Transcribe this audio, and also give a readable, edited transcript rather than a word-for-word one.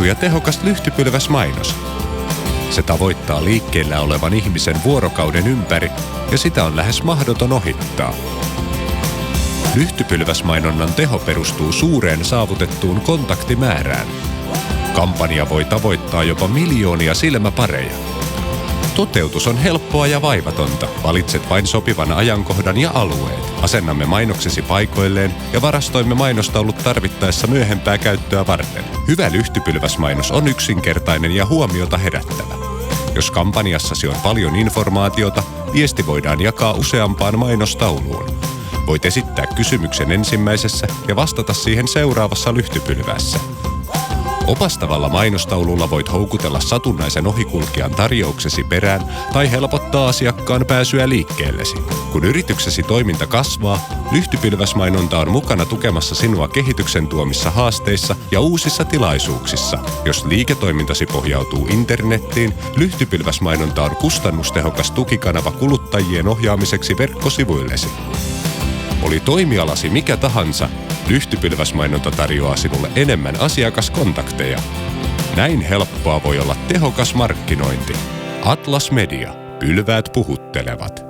ja tehokas lyhtypylväsmainos. Se tavoittaa liikkeellä olevan ihmisen vuorokauden ympäri ja sitä on lähes mahdoton ohittaa. Lyhtypylväsmainonnan teho perustuu suureen saavutettuun kontaktimäärään. Kampanja voi tavoittaa jopa miljoonia silmäpareja. Toteutus on helppoa ja vaivatonta. Valitset vain sopivan ajankohdan ja alueet. Asennamme mainoksesi paikoilleen ja varastoimme mainostaulut tarvittaessa myöhempää käyttöä varten. Hyvä lyhtypylväsmainos on yksinkertainen ja huomiota herättävä. Jos kampanjassasi on paljon informaatiota, viesti voidaan jakaa useampaan mainostauluun. Voit esittää kysymyksen ensimmäisessä ja vastata siihen seuraavassa lyhtypylvässä. Opastavalla mainostaululla voit houkutella satunnaisen ohikulkijan tarjouksesi perään tai helpottaa asiakkaan pääsyä liikkeellesi. Kun yrityksesi toiminta kasvaa, lyhtypylväsmainonta on mukana tukemassa sinua kehityksen tuomissa haasteissa ja uusissa tilaisuuksissa. Jos liiketoimintasi pohjautuu internettiin, lyhtypylväsmainonta on kustannustehokas tukikanava kuluttajien ohjaamiseksi verkkosivuillesi. Oli toimialasi mikä tahansa, lyhtypylväsmainonta tarjoaa sinulle enemmän asiakaskontakteja. Näin helppoa voi olla tehokas markkinointi. Atlas Media. Pylväät puhuttelevat.